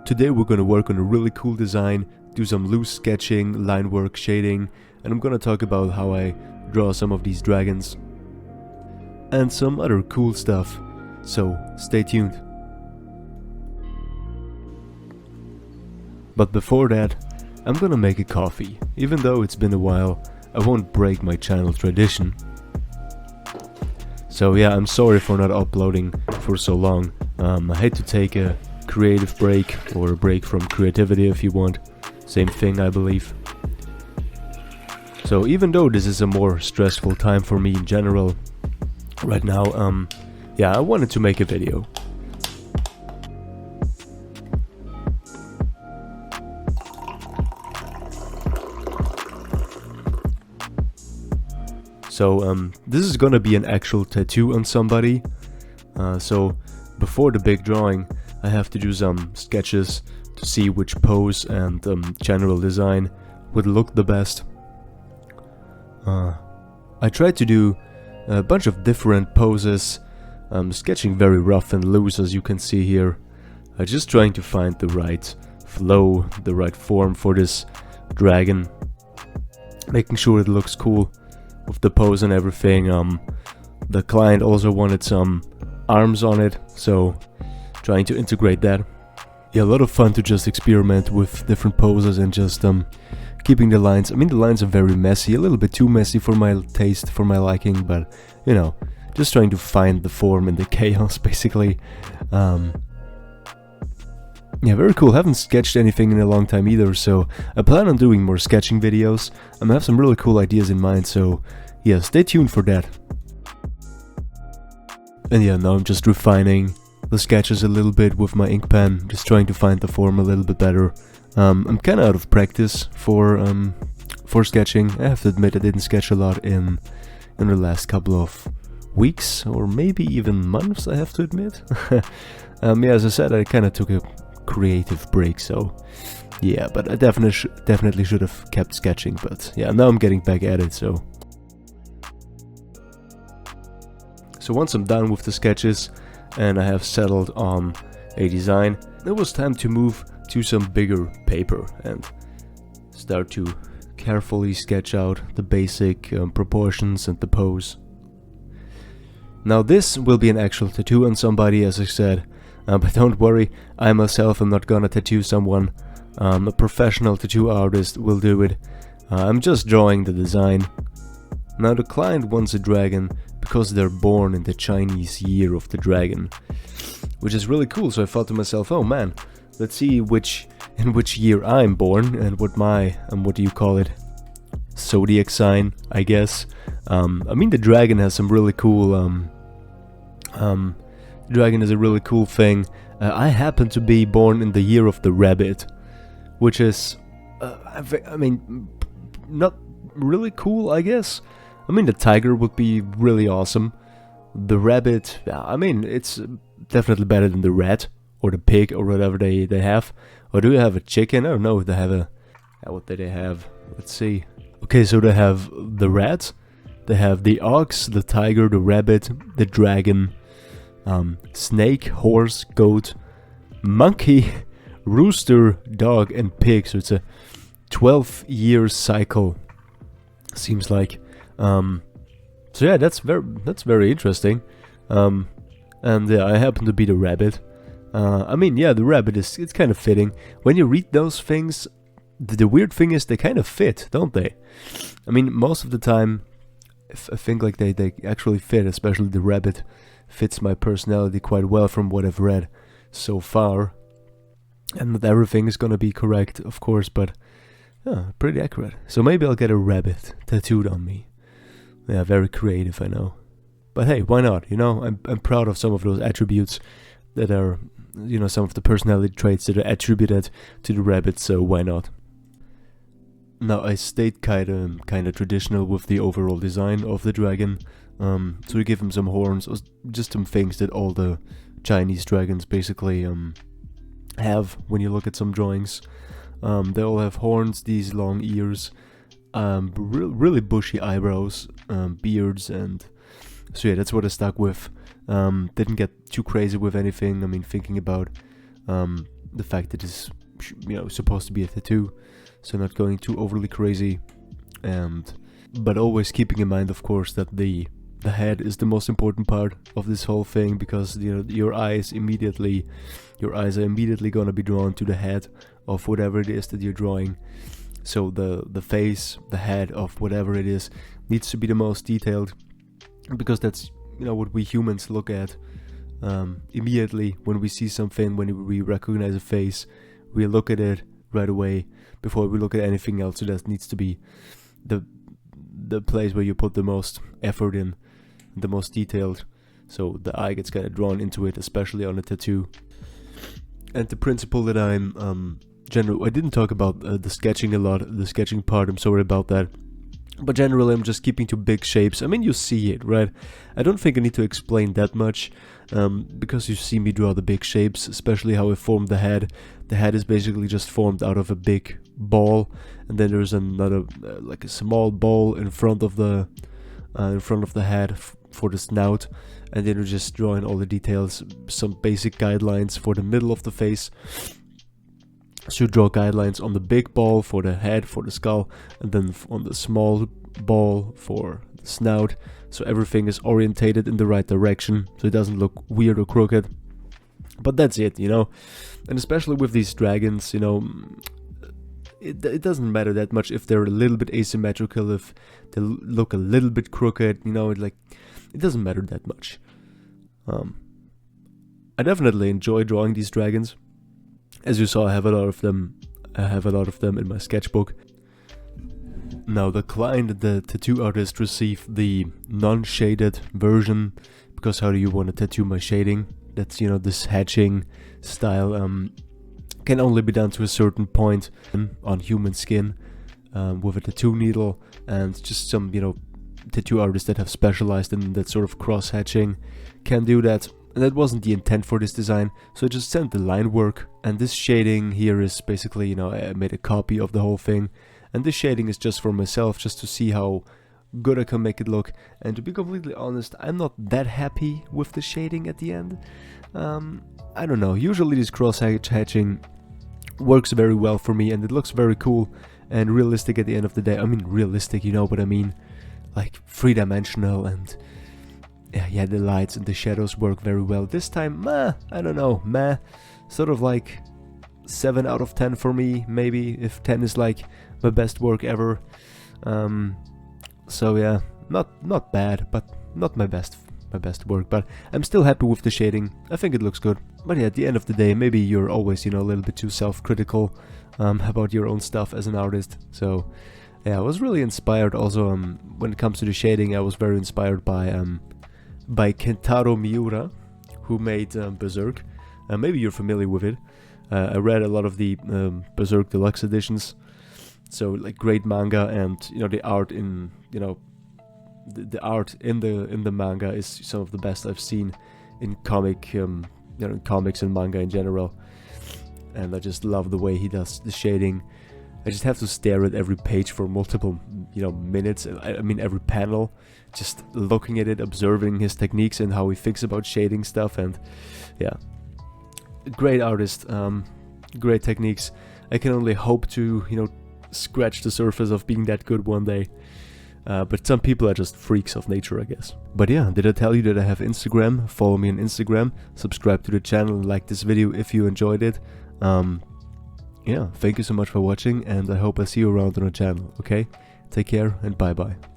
today we're gonna work on a really cool design, do some loose sketching, line work, shading, and I'm gonna talk about how I draw some of these dragons and some other cool stuff, so stay tuned. But before that, I'm gonna make a coffee. Even though it's been a while, I won't break my channel tradition. So yeah, I'm sorry for not uploading for so long. I had to take a creative break, or a break from creativity if you want. Same thing, I believe. So even though this is a more stressful time for me in general right now, yeah, I wanted to make a video. So this is gonna be an actual tattoo on somebody. So before the big drawing, I have to do some sketches to see which pose and general design would look the best. I tried to do a bunch of different poses, sketching very rough and loose as you can see here. Just trying to find the right flow, the right form for this dragon, making sure it looks cool with the pose and everything. The client also wanted some arms on it, so trying to integrate that. Yeah, a lot of fun to just experiment with different poses and just keeping the lines. I mean, the lines are very messy, a little bit too messy for my taste, for my liking, but you know, just trying to find the form in the chaos, basically. Yeah, very cool. Haven't sketched anything in a long time either, so I plan on doing more sketching videos. I have some really cool ideas in mind, so yeah, stay tuned for that. And yeah, now I'm just refining the sketches a little bit with my ink pen, just trying to find the form a little bit better. I'm kind of out of practice for sketching. I have to admit I didn't sketch a lot in the last couple of weeks, or maybe even months, I have to admit. Yeah, as I said, I kind of took a creative break, so yeah, but I definitely should have kept sketching, but yeah, now I'm getting back at it. So once I'm done with the sketches and I have settled on a design, it was time to move to some bigger paper and start to carefully sketch out the basic proportions and the pose. Now this will be an actual tattoo on somebody, as I said. But don't worry, I myself am not gonna tattoo someone. A professional tattoo artist will do it. I'm just drawing the design. Now the client wants a dragon because they're born in the Chinese year of the dragon, which is really cool. So I thought to myself, oh man, let's see in which year I'm born and what my, what do you call it, zodiac sign, I guess. I mean, the dragon has some really cool dragon is a really cool thing. I happen to be born in the year of the rabbit, which is, I mean, not really cool, I guess. I mean, the tiger would be really awesome. The rabbit, yeah, I mean, it's definitely better than the rat or the pig or whatever they have. Or do you have a chicken? I don't know. They have a, what do they have? Let's see. Okay, so they have the rat, they have the ox, the tiger, the rabbit, the dragon, snake, horse, goat, monkey, rooster, dog, and pig. So it's a 12-year cycle, seems like. So yeah, that's very interesting. And yeah, I happen to be the rabbit. I mean, yeah, the rabbit it's kind of fitting. When you read those things, the weird thing is they kind of fit, don't they? I mean, most of the time, I think like they actually fit, especially the rabbit fits my personality quite well from what I've read so far. And not everything is gonna be correct, of course, but pretty accurate. So maybe I'll get a rabbit tattooed on me. Yeah, very creative, I know. But hey, why not? You know, I'm proud of some of those attributes that are, you know, some of the personality traits that are attributed to the rabbit, so why not? Now, I stayed kind of traditional with the overall design of the dragon. So we give him some horns, just some things that all the Chinese dragons basically have when you look at some drawings. They all have horns, these long ears, really bushy eyebrows, beards, and so yeah, that's what I stuck with. Didn't get too crazy with anything. I mean, thinking about the fact that it's, you know, supposed to be a tattoo, so not going too overly crazy, but always keeping in mind, of course, that the head is the most important part of this whole thing, because, you know, your eyes are immediately gonna be drawn to the head of whatever it is that you're drawing. So the face, the head of whatever it is, needs to be the most detailed, because that's, you know, what we humans look at immediately when we see something. When we recognize a face, we look at it right away before we look at anything else. So that needs to be the place where you put the most effort in, the most detailed, so the eye gets kind of drawn into it, especially on a tattoo. And the principle that I didn't talk about the sketching a lot, the sketching part, I'm sorry about that. But generally I'm just keeping to big shapes. I mean, you see it, right? I don't think I need to explain that much, because you see me draw the big shapes, especially how I formed the head. The head is basically just formed out of a big ball, and then there's another, like a small ball in front of the head for the snout, and then you're just drawing all the details, some basic guidelines for the middle of the face. So you draw guidelines on the big ball for the head, for the skull, and then on the small ball for the snout, so everything is orientated in the right direction, so it doesn't look weird or crooked. But that's it, you know. And especially with these dragons, you know, it doesn't matter that much if they're a little bit asymmetrical, if they look a little bit crooked, you know, it doesn't matter that much. I definitely enjoy drawing these dragons. As you saw, I have a lot of them. In my sketchbook. Now, the client, the tattoo artist, received the non-shaded version, because how do you want to tattoo my shading? That's, you know, this hatching style can only be done to a certain point on human skin with a tattoo needle, and just some, you know, tattoo artists that have specialized in that sort of cross hatching can do that. And that wasn't the intent for this design, so I just sent the line work, and this shading here is basically, you know, I made a copy of the whole thing, and this shading is just for myself, just to see how good I can make it look. And to be completely honest, I'm not that happy with the shading at the end. I don't know, usually this cross hatching works very well for me, and it looks very cool and realistic at the end of the day. I mean, realistic, you know what I mean, like three-dimensional, and yeah, the lights and the shadows work very well. This time, I don't know, sort of like 7 out of 10 for me, maybe, if 10 is like my best work ever. So yeah, not bad, but not my best work, but I'm still happy with the shading. I think it looks good. But yeah, at the end of the day, maybe you're always, you know, a little bit too self-critical about your own stuff as an artist. So yeah, I was really inspired also when it comes to the shading. I was very inspired by Kentaro Miura, who made Berserk. Maybe you're familiar with it. I read a lot of the Berserk Deluxe editions, so like great manga, and you know, the art in, you know, the art in the manga is some of the best I've seen in comic, you know, in comics and manga in general. And I just love the way he does the shading. I just have to stare at every page for multiple, you know, minutes. I mean, every panel, just looking at it, observing his techniques and how he thinks about shading stuff. And yeah, great artist, great techniques. I can only hope to, you know, scratch the surface of being that good one day. But some people are just freaks of nature, I guess. But yeah, did I tell you that I have Instagram? Follow me on Instagram, subscribe to the channel, and like this video if you enjoyed it. Yeah, thank you so much for watching, and I hope I see you around on the channel, okay? Take care, and bye-bye.